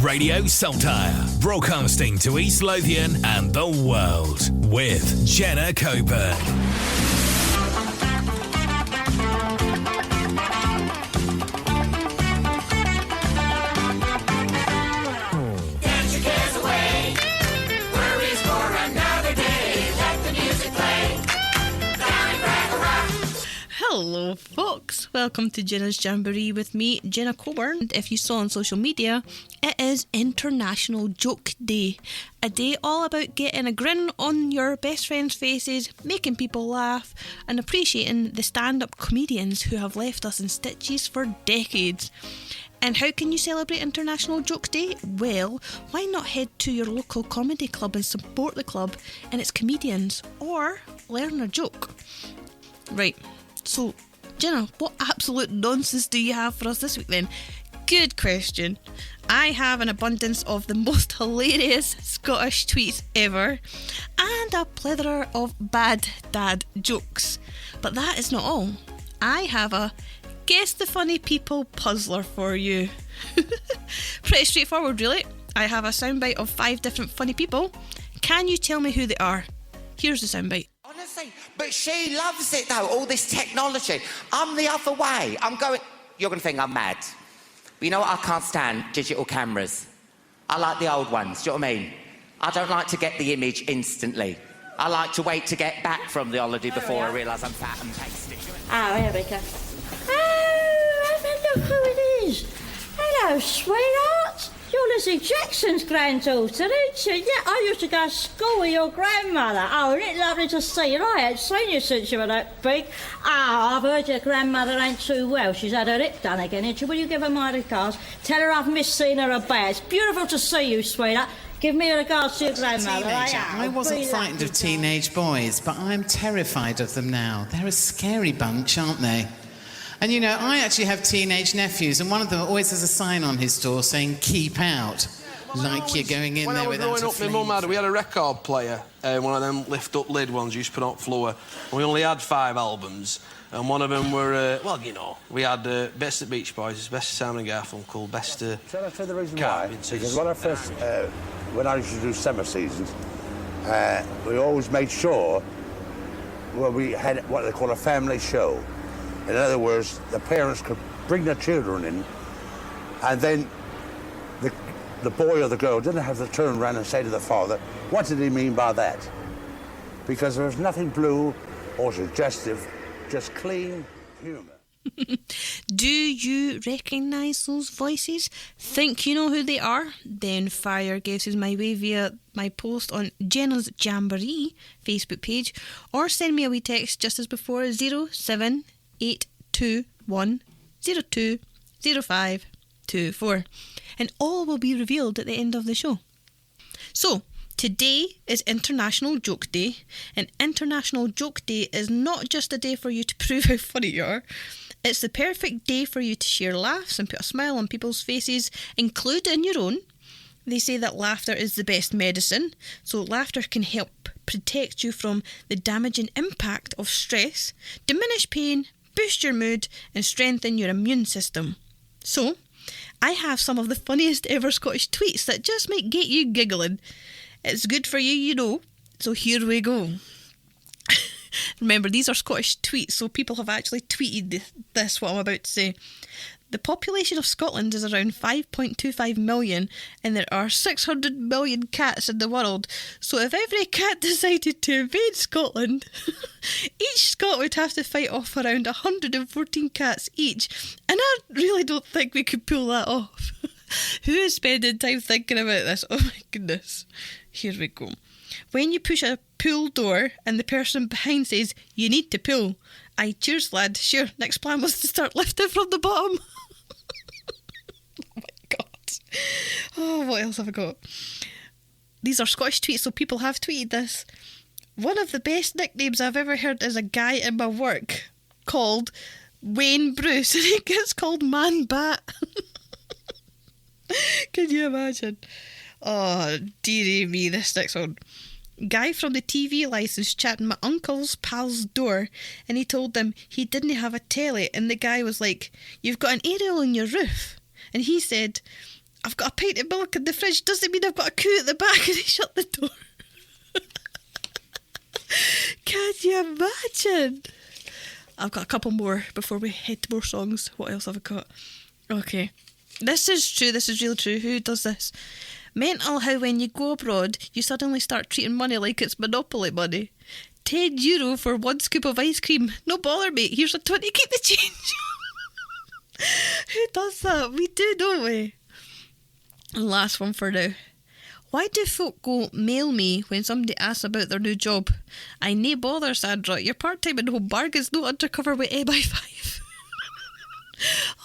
Radio Saltire, broadcasting to East Lothian and the world with Jenna Coburn. Hello folks, welcome to Jenna's Jamboree with me, Jenna Coburn. And if you saw on social media, it is International Joke Day. A day all about getting a grin on your best friends' faces, making people laugh, and appreciating the stand-up comedians who have left us in stitches for decades. And how can you celebrate International Joke Day? Well, why not head to your local comedy club and support the club and its comedians, or learn a joke? Right. So, Jenna, what absolute nonsense do you have for us this week then? Good question. I have an abundance of the most hilarious Scottish tweets ever and a plethora of bad dad jokes. But that is not all. I have a Guess the Funny People puzzler for you. Pretty straightforward, really. I have a soundbite of 5 different funny people. Can you tell me who they are? Here's the soundbite. Honestly, but she loves it though, all this technology. I'm the other way. You're going to think I'm mad. But you know what I can't stand? Digital cameras. I like the old ones, do you know what I mean? I don't like to get the image instantly. I like to wait to get back from the holiday before I realise I'm fat and pasty. Oh, here we go. Oh, have a look who it is. Hello, sweetheart. You're Lizzie Jackson's granddaughter, aren't you? Yeah, I used to go to school with your grandmother. Oh, isn't it lovely to see you? I hadn't seen you since you were that big. Oh, I've heard your grandmother ain't too well. She's had her hip done again, ain't she? Will you give her my regards? Tell her I've missed seeing her a bit. It's beautiful to see you, sweetheart. Give me regards to your grandmother. I wasn't frightened of teenage boys, but I'm terrified of them now. They're a scary bunch, aren't they? And you know, I actually have teenage nephews, and one of them always has a sign on his door saying, "Keep out." Like you're going in there without a When I was growing up, my mum we had a record player, one of them lift-up lid ones you used to put on the floor. And we only had 5 albums, and one of them were, well, you know, we had Best of Beach Boys, Best of Simon and Garfunkel, Best of... Shall I tell you the reason why? Because when I used to do summer seasons, we always made sure we had what they call a family show. In other words, the parents could bring their children in, and then the boy or the girl didn't have to turn around and say to the father, what did he mean by that? Because there was nothing blue or suggestive, just clean humour. Do you recognise those voices? Think you know who they are? Then fire your guesses my way via my post on Jenna's Jamboree Facebook page, or send me a wee text just as before, 07821020524, and all will be revealed at the end of the show. So, today is International Joke Day, and International Joke Day is not just a day for you to prove how funny you are. It's the perfect day for you to share laughs and put a smile on people's faces, including your own. They say that laughter is the best medicine, so laughter can help protect you from the damaging impact of stress, diminish pain, boost your mood, and strengthen your immune system. So, I have some of the funniest ever Scottish tweets that just might get you giggling. It's good for you, you know, so here we go. Remember, these are Scottish tweets, so people have actually tweeted this, what I'm about to say. The population of Scotland is around 5.25 million, and there are 600 million cats in the world. So if every cat decided to invade Scotland, each Scot would have to fight off around 114 cats each. And I really don't think we could pull that off. Who is spending time thinking about this? Oh my goodness. Here we go. When you push a pool door and the person behind says, "You need to pull," aye, cheers lad, sure, next plan was to start lifting from the bottom. Oh my god. Oh, what else have I got? These are Scottish tweets, so people have tweeted this. One of the best nicknames I've ever heard is a guy in my work called Wayne Bruce, and he gets called Man Bat. Can you imagine? Oh, dearie me, this next one. Guy from the TV licence chatting my uncle's pal's door, and he told them he didn't have a telly, and the guy was like, "You've got an aerial on your roof." And he said, I've got a pint of milk in the fridge doesn't mean I've got a coo at the back and he shut the door. Can you imagine? I've got a couple more before we head to more songs. What else have I got? Okay. This is true. This is real true. Who does this? Mental how when you go abroad, you suddenly start treating money like it's Monopoly money. €10 for 1 scoop of ice cream. No bother, mate. Here's a 20. Keep the change. Who does that? We do, don't we? And last one for now. Why do folk go mail me when somebody asks about their new job? I nae bother, Sandra. You're part-time in home bargains, no undercover with MI5.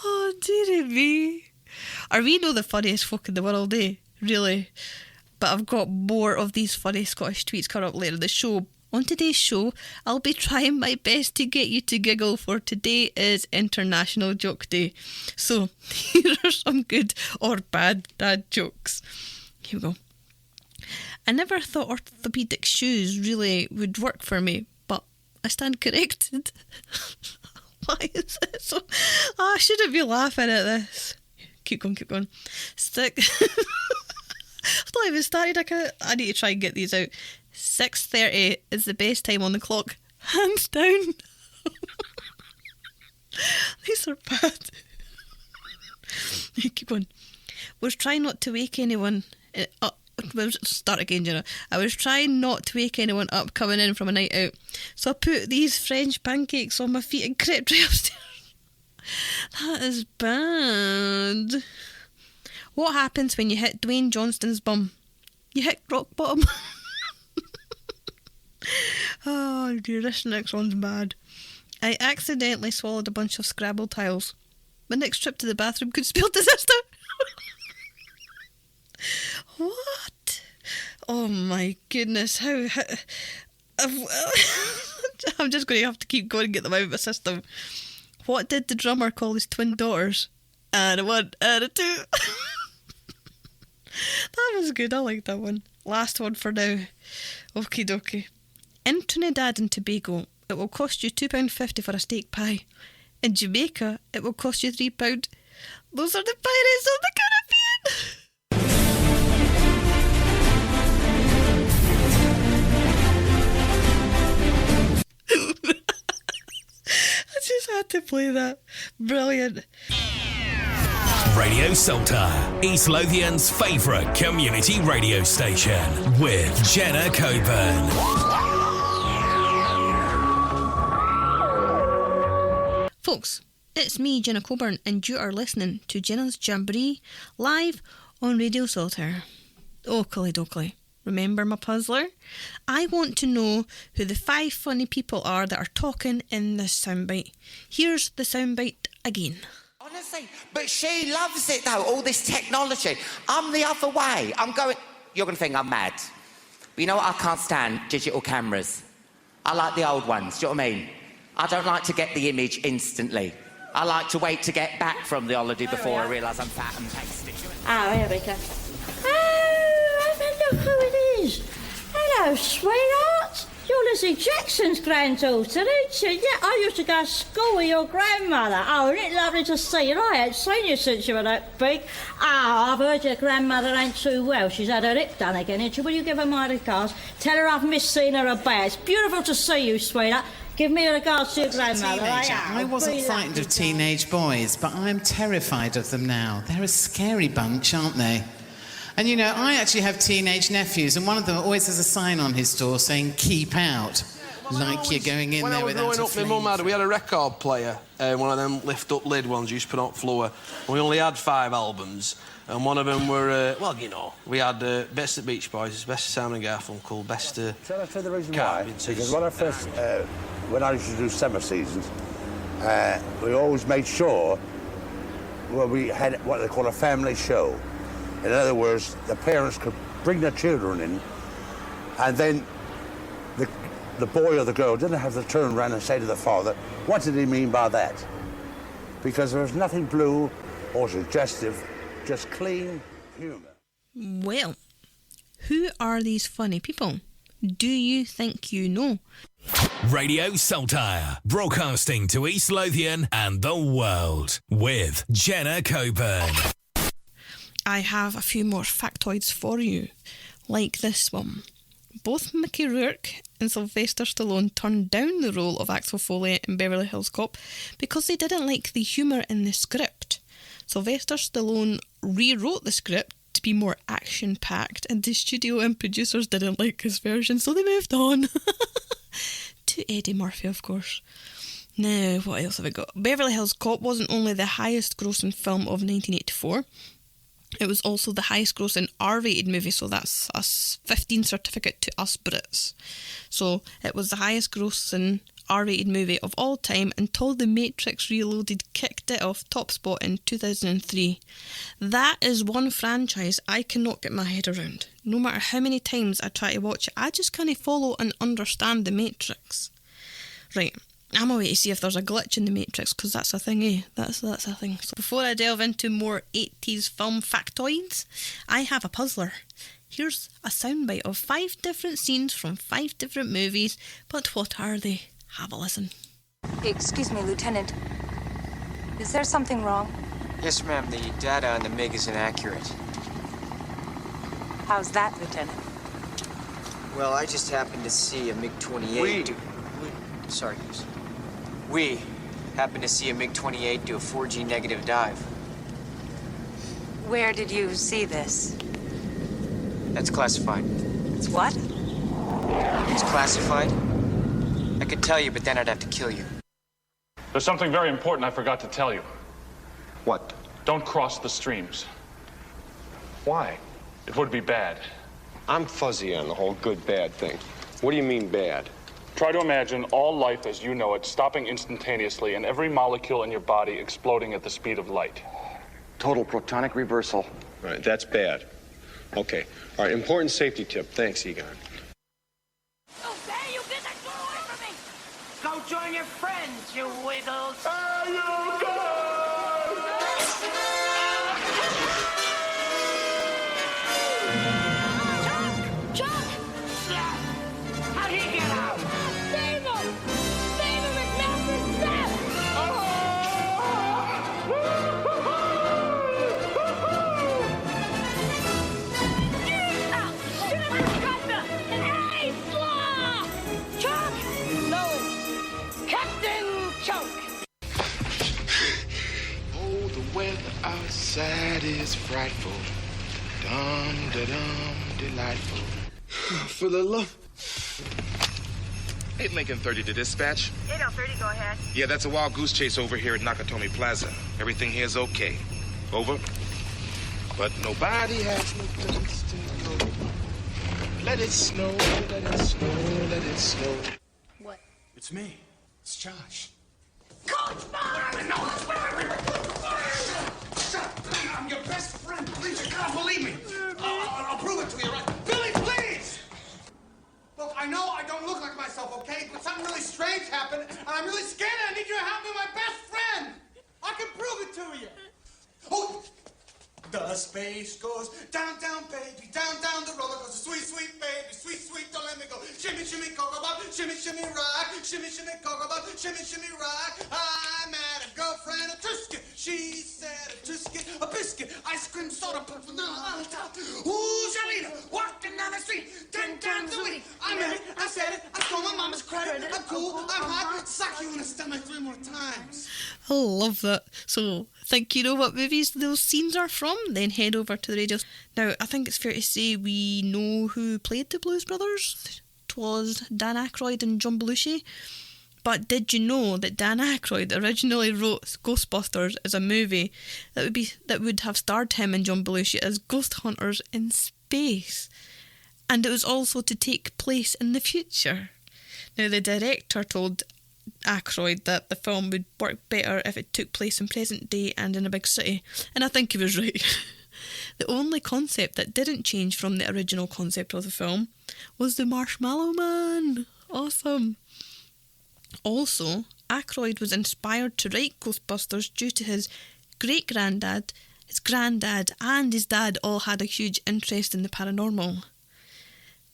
Oh, dearie me. Are we no the funniest folk in the world, eh? Really? But I've got more of these funny Scottish tweets coming up later in the show. On today's show, I'll be trying my best to get you to giggle, for today is International Joke Day. So, here are some good or bad dad jokes. Here we go. I never thought orthopaedic shoes really would work for me, but I stand corrected. Why is it so... I shouldn't be laughing at this. Keep going. Stick... I've not even started. I need to try and get these out. 6:30 is the best time on the clock. Hands down. These are bad. Keep going. Was trying not to wake anyone up. Start again, Jenna. I was trying not to wake anyone up coming in from a night out, so I put these French pancakes on my feet and crept right upstairs. That is bad. What happens when you hit Dwayne Johnston's bum? You hit rock bottom. Oh dear, this next one's bad. I accidentally swallowed a bunch of Scrabble tiles. My next trip to the bathroom could spell disaster. What? Oh my goodness, how I'm just going to have to keep going and get them out of my system. What did the drummer call his twin daughters? And a 1 and a 2. That was good, I like that one. Last one for now. Okie dokie. In Trinidad and Tobago, it will cost you £2.50 for a steak pie. In Jamaica, it will cost you £3. Those are the Pirates of the Caribbean. I just had to play that. Brilliant. Radio Saltire, East Lothian's favourite community radio station, with Jenna Coburn. Folks, it's me, Jenna Coburn, and you are listening to Jenna's Jamboree live on Radio Saltire. Oakley dokley. Remember my puzzler? I want to know who the 5 funny people are that are talking in this soundbite. Here's the soundbite again. Honestly, but she loves it though, all this technology. I'm the other way. I'm going... You're going to think I'm mad. But you know what I can't stand? Digital cameras. I like the old ones, do you know what I mean? I don't like to get the image instantly. I like to wait to get back from the holiday before I realise I'm fat and pasty. Oh, here we go. Oh, have a look who it is. Hello, sweetheart. You're Lizzie Jackson's granddaughter, aren't you? Yeah, I used to go to school with your grandmother. Oh, isn't it lovely to see you? I ain't seen you since you were that big. Oh, I've heard your grandmother ain't too well. She's had her hip done again, ain't she? Will you give her my regards? Tell her I've missed seeing her about. It's beautiful to see you, sweetheart. Give me a regards to your grandmother. I wasn't frightened of teenage boys, but I'm terrified of them now. They're a scary bunch, aren't they? And you know, I actually have teenage nephews, and one of them always has a sign on his door saying, keep out. Like you're going in there without a When I was growing up, my mum we had a record player, one of them lift-up lid ones you used to put on the floor. And we only had 5 albums, and one of them were, well, you know, we had Best of Beach Boys, Best of Simon and Garfunkel, Best of... Shall I tell you the reason why? Because when I first, when I used to do summer seasons, we always made sure we had what they call a family show. In other words, the parents could bring their children in, and then the boy or the girl didn't have to turn around and say to the father, what did he mean by that? Because there was nothing blue or suggestive, just clean humour. Well, who are these funny people? Do you think you know? Radio Saltire, broadcasting to East Lothian and the world, with Jenna Coburn. I have a few more factoids for you, like this one. Both Mickey Rourke and Sylvester Stallone turned down the role of Axel Foley in Beverly Hills Cop because they didn't like the humour in the script. Sylvester Stallone rewrote the script to be more action-packed, and the studio and producers didn't like his version, so they moved on. To Eddie Murphy, of course. Now, what else have I got? Beverly Hills Cop wasn't only the highest grossing film of 1984, it was also the highest grossing R-rated movie, so that's a 15 certificate to us Brits. So it was the highest grossing R-rated movie of all time, until The Matrix Reloaded kicked it off top spot in 2003. That is one franchise I cannot get my head around. No matter how many times I try to watch it, I just can't follow and understand The Matrix. Right, I'm away to see if there's a glitch in The Matrix, because that's a thing, eh? That's a thing. So before I delve into more 80s film factoids, I have a puzzler. Here's a soundbite of 5 different scenes from 5 different movies, but what are they? Have a listen. Excuse me, Lieutenant. Is there something wrong? Yes, ma'am. The data on the MiG is inaccurate. How's that, Lieutenant? Well, I just happened to see a MiG-28 Sorry, Goose. We happened to see a MiG-28 do a 4G negative dive. Where did you see this? That's classified. It's what? It's classified. I could tell you, but then I'd have to kill you. There's something very important I forgot to tell you. What? Don't cross the streams. Why? It would be bad. I'm fuzzy on the whole good-bad thing. What do you mean bad? Try to imagine all life as you know it stopping instantaneously and every molecule in your body exploding at the speed of light. Total protonic reversal. All right, that's bad. Okay. All right, important safety tip. Thanks, Egon. Okay, you get that door away from me! Go join your friends, you wiggles. Chuck! How'd he get out? Save him! Save him! It's Malcolm's death! Chuck! No! Captain Chuck! Oh, the weather outside is frightful. Dum-da-dum, delightful. For the love... 8 Lincoln 30 to dispatch. 8030, go ahead. Yeah, that's a wild goose chase over here at Nakatomi Plaza. Everything here's okay. Over. But nobody has no place to go. Let it snow, let it snow, let it snow. What? It's me. It's Josh. Coach Barnes! No, I'm your best friend. Please, you can't believe me. I'll prove it to you, right? Billy, please! Look, I know I don't look like myself, okay? But something really strange happened, and I'm really scared. I need you to help me, my best friend. I can prove it to you. Oh, the space goes down, down, baby, down, down the roller coaster. Sweet, sweet baby, sweet, sweet, don't let me go. Shimmy, shimmy, cocoa bop, shimmy, shimmy, rock. Shimmy, shimmy, cocoa bop, shimmy, shimmy, rock. I met a girlfriend, a Trisket. She said a Trisket, a biscuit, ice cream, soda, pop, on top. Ooh, Shalita, walking down the street, 10 times a week. I met it, I said it, I stole my mama's credit. I'm cool, I'm hot, suck you in the stomach 3 more times. I love that. So, think you know what movies those scenes are from? Then head over to the radio. Now, I think it's fair to say we know who played the Blues Brothers. It was Dan Aykroyd and John Belushi. But did you know that Dan Aykroyd originally wrote Ghostbusters as a movie that would have starred him and John Belushi as ghost hunters in space? And it was also to take place in the future. Now, the director told Aykroyd that the film would work better if it took place in present day and in a big city, and I think he was right. The only concept that didn't change from the original concept of the film was the Marshmallow Man. Awesome. Also, Aykroyd was inspired to write Ghostbusters due to his great-granddad, his granddad and his dad all had a huge interest in the paranormal.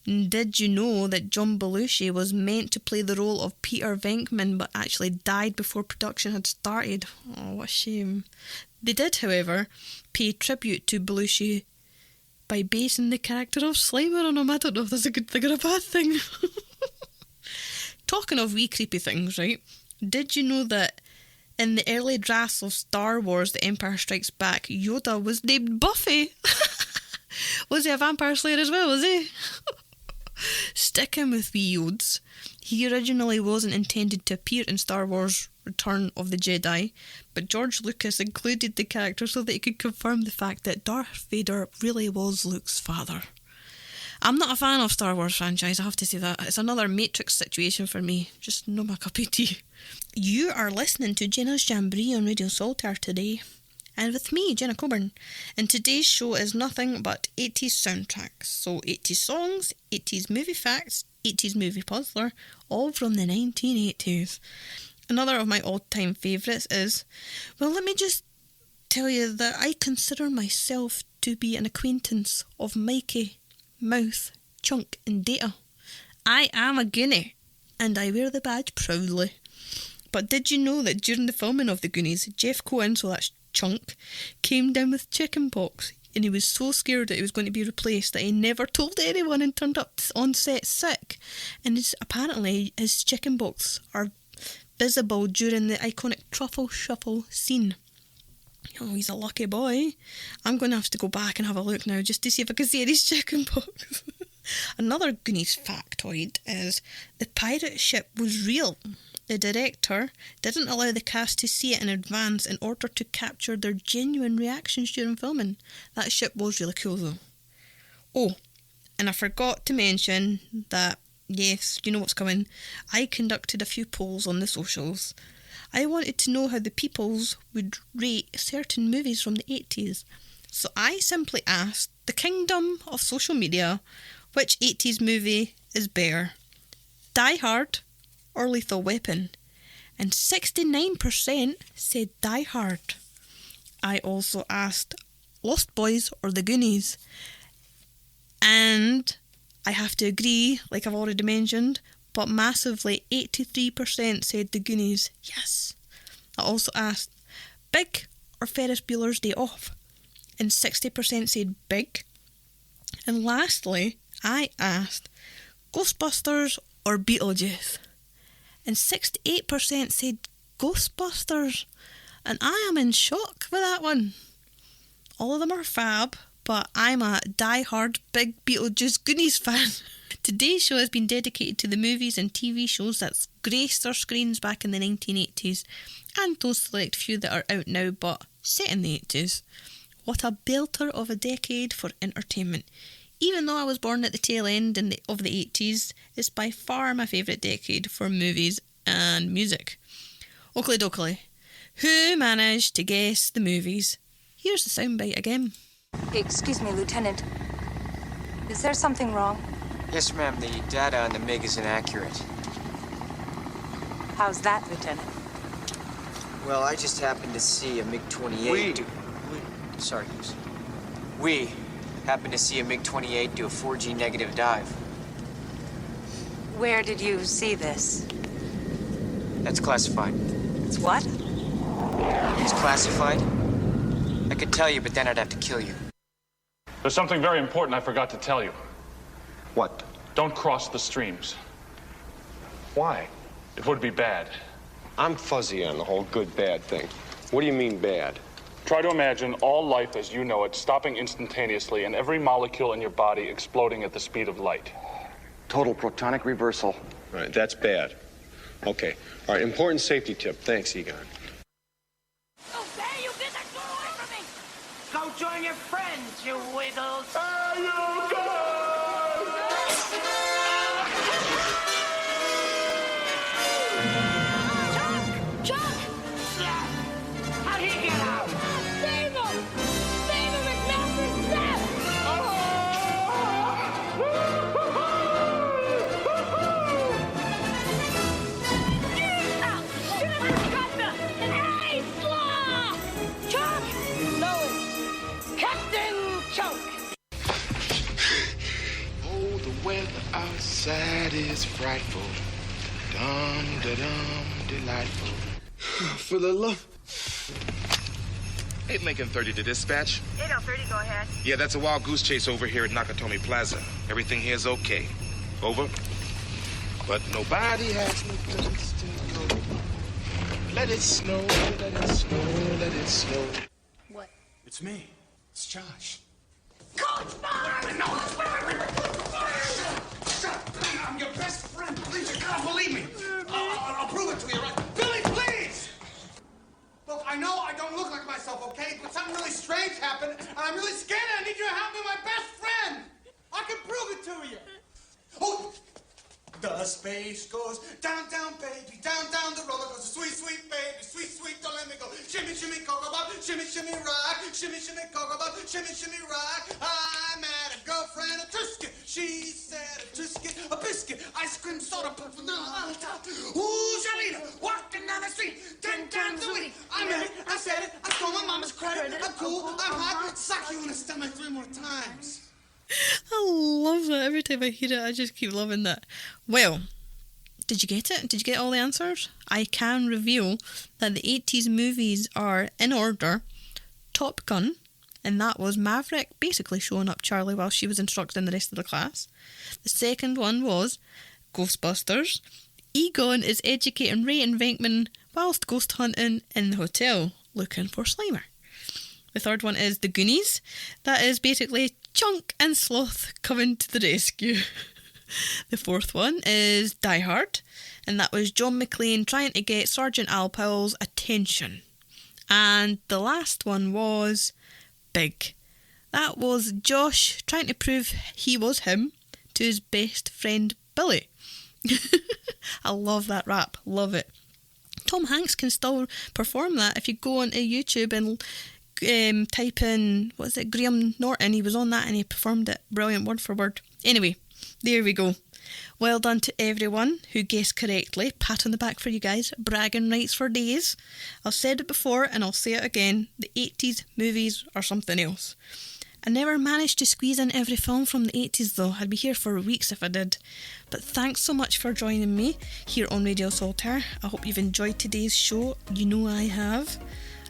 Did you know that John Belushi was meant to play the role of Peter Venkman but actually died before production had started? Oh, what a shame. They did, however, pay tribute to Belushi by basing the character of Slimer on him. I don't know if that's a good thing or a bad thing. Talking of wee creepy things, right? Did you know that in the early drafts of Star Wars The Empire Strikes Back, Yoda was named Buffy? Was he a vampire slayer as well, was he? Sticking with wee Yods, he originally wasn't intended to appear in Star Wars Return of the Jedi, but George Lucas included the character so that he could confirm the fact that Darth Vader really was Luke's father. I'm not a fan of Star Wars franchise, I have to say that. It's another Matrix situation for me. Just no my cup of tea. You are listening to Jenna's Jamboree on Radio Saltaire today. And with me, Jenna Coburn. And today's show is nothing but 80s soundtracks. So 80s songs, 80s movie facts, 80s movie puzzler, all from the 1980s. Another of my all-time favourites is, well, let me just tell you that I consider myself to be an acquaintance of Mikey, Mouth, Chunk and Data. I am a Goonie, and I wear the badge proudly. But did you know that during the filming of The Goonies, Jeff Cohen, so that's Chunk, came down with chicken pox, and he was so scared that he was going to be replaced that he never told anyone and turned up on set sick. And apparently his chicken pox are visible during the iconic truffle shuffle scene. Oh, he's a lucky boy. I'm going to have to go back and have a look now just to see if I can see any chicken pox. Another Goonies factoid is the pirate ship was real. The director didn't allow the cast to see it in advance in order to capture their genuine reactions during filming. That ship was really cool though. Oh, and I forgot to mention that, yes, you know what's coming. I conducted a few polls on the socials. I wanted to know how the peoples would rate certain movies from the 80s. So I simply asked the kingdom of social media, which 80s movie is better? Die Hard or Lethal Weapon? And 69% said Die Hard. I also asked Lost Boys or The Goonies. And I have to agree, like I've already mentioned, but massively 83% said The Goonies. Yes. I also asked Big or Ferris Bueller's Day Off, and 60% said Big. And lastly, I asked Ghostbusters or Beetlejuice, and 68% said Ghostbusters, and I am in shock with that one. All of them are fab, but I'm a die-hard big Beetlejuice Goonies fan. Today's show has been dedicated to the movies and TV shows that graced our screens back in the 1980s, and those select few that are out now but set in the 80s. What a belter of a decade for entertainment. Even though I was born at the tail end of the 80s, it's by far my favourite decade for movies and music. Oakley dokley, who managed to guess the movies? Here's the soundbite again. Excuse me, Lieutenant. Is there something wrong? Yes, ma'am. The data on the MiG is inaccurate. How's that, Lieutenant? Well, I just happened to see a MiG-28 Sorry, Goose. We happened to see a MiG-28 do a 4G negative dive. Where did you see this? That's classified. It's what? It's classified? I could tell you, but then I'd have to kill you. There's something very important I forgot to tell you. What? Don't cross the streams. Why? It would be bad. I'm fuzzy on the whole good-bad thing. What do you mean bad? Try to imagine all life as you know it stopping instantaneously and every molecule in your body exploding at the speed of light. Total protonic reversal. All right, that's bad. Okay. All right, important safety tip. Thanks, Egon. Oh, there you get that door away from me! Go join your friends, you wiggles! There you go! Chuck! How'd he get out? Save him! Save him! It's Malcolm's death! Chuck! Lois! Captain Chunk! outside is frightful. Dum-da-dum, delightful. For the love... 8 Lincoln 30 to dispatch. 8030, go ahead. Yeah, that's a wild goose chase over here at Nakatomi Plaza. Everything here's okay. Over. But nobody has no place to go. Let it snow, let it snow, let it snow. What? It's me. It's Josh. Coach, No! Shut up! I'm your best friend. Please, you can't believe me. I'll prove it to you, right? Billy, please! Look, I know I don't look like myself, okay? But something really strange happened, and I'm really scared. I need you to help me, my best friend. I can prove it to you. Oh! The space goes down, down, baby, down, down the roller coaster. Sweet, sweet baby, sweet, sweet, don't let me go. Shimmy, shimmy, cocoa bop, shimmy, shimmy, rock. Shimmy, shimmy, cocoa bop, shimmy, shimmy, rock. I met a girlfriend, a Trisket. She said a Trisket, a biscuit, ice cream, soda pop, on top. Ooh, Charlene, walking down the street, 10 times a week. I met it, I said it, I stole my mama's credit. I'm cool, I'm hot, sock you in the stomach 3 more times. I love that. Every time I hear it, I just keep loving that. Well, did you get it? Did you get all the answers? I can reveal that the 80s movies are, in order, Top Gun, and that was Maverick basically showing up Charlie while she was instructing the rest of the class. The second one was Ghostbusters. Egon is educating Ray and Venkman whilst ghost hunting in the hotel, looking for Slimer. The third one is The Goonies. That is basically Chunk and Sloth coming to the rescue. The fourth one is Die Hard, and that was John McClane trying to get Sergeant Al Powell's attention. And the last one was Big. That was Josh trying to prove he was him to his best friend Billy. I love that rap, love it. Tom Hanks can still perform that if you go onto YouTube and type in, what is it, Graham Norton. He was on that and he performed it brilliant word for word. Anyway, there we go. Well done to everyone who guessed correctly. Pat on the back for you guys. Bragging rights for days. I've said it before and I'll say it again. The 80s movies are something else. I never managed to squeeze in every film from the 80s though. I'd be here for weeks if I did. But thanks so much for joining me here on Radio Solitaire. I hope you've enjoyed today's show. You know I have.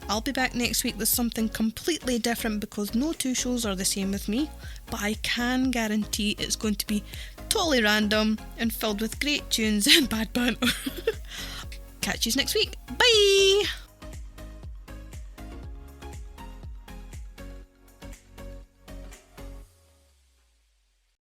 I'll be back next week with something completely different because no two shows are the same with me, but I can guarantee it's going to be totally random and filled with great tunes and bad banter. Catch you next week. Bye!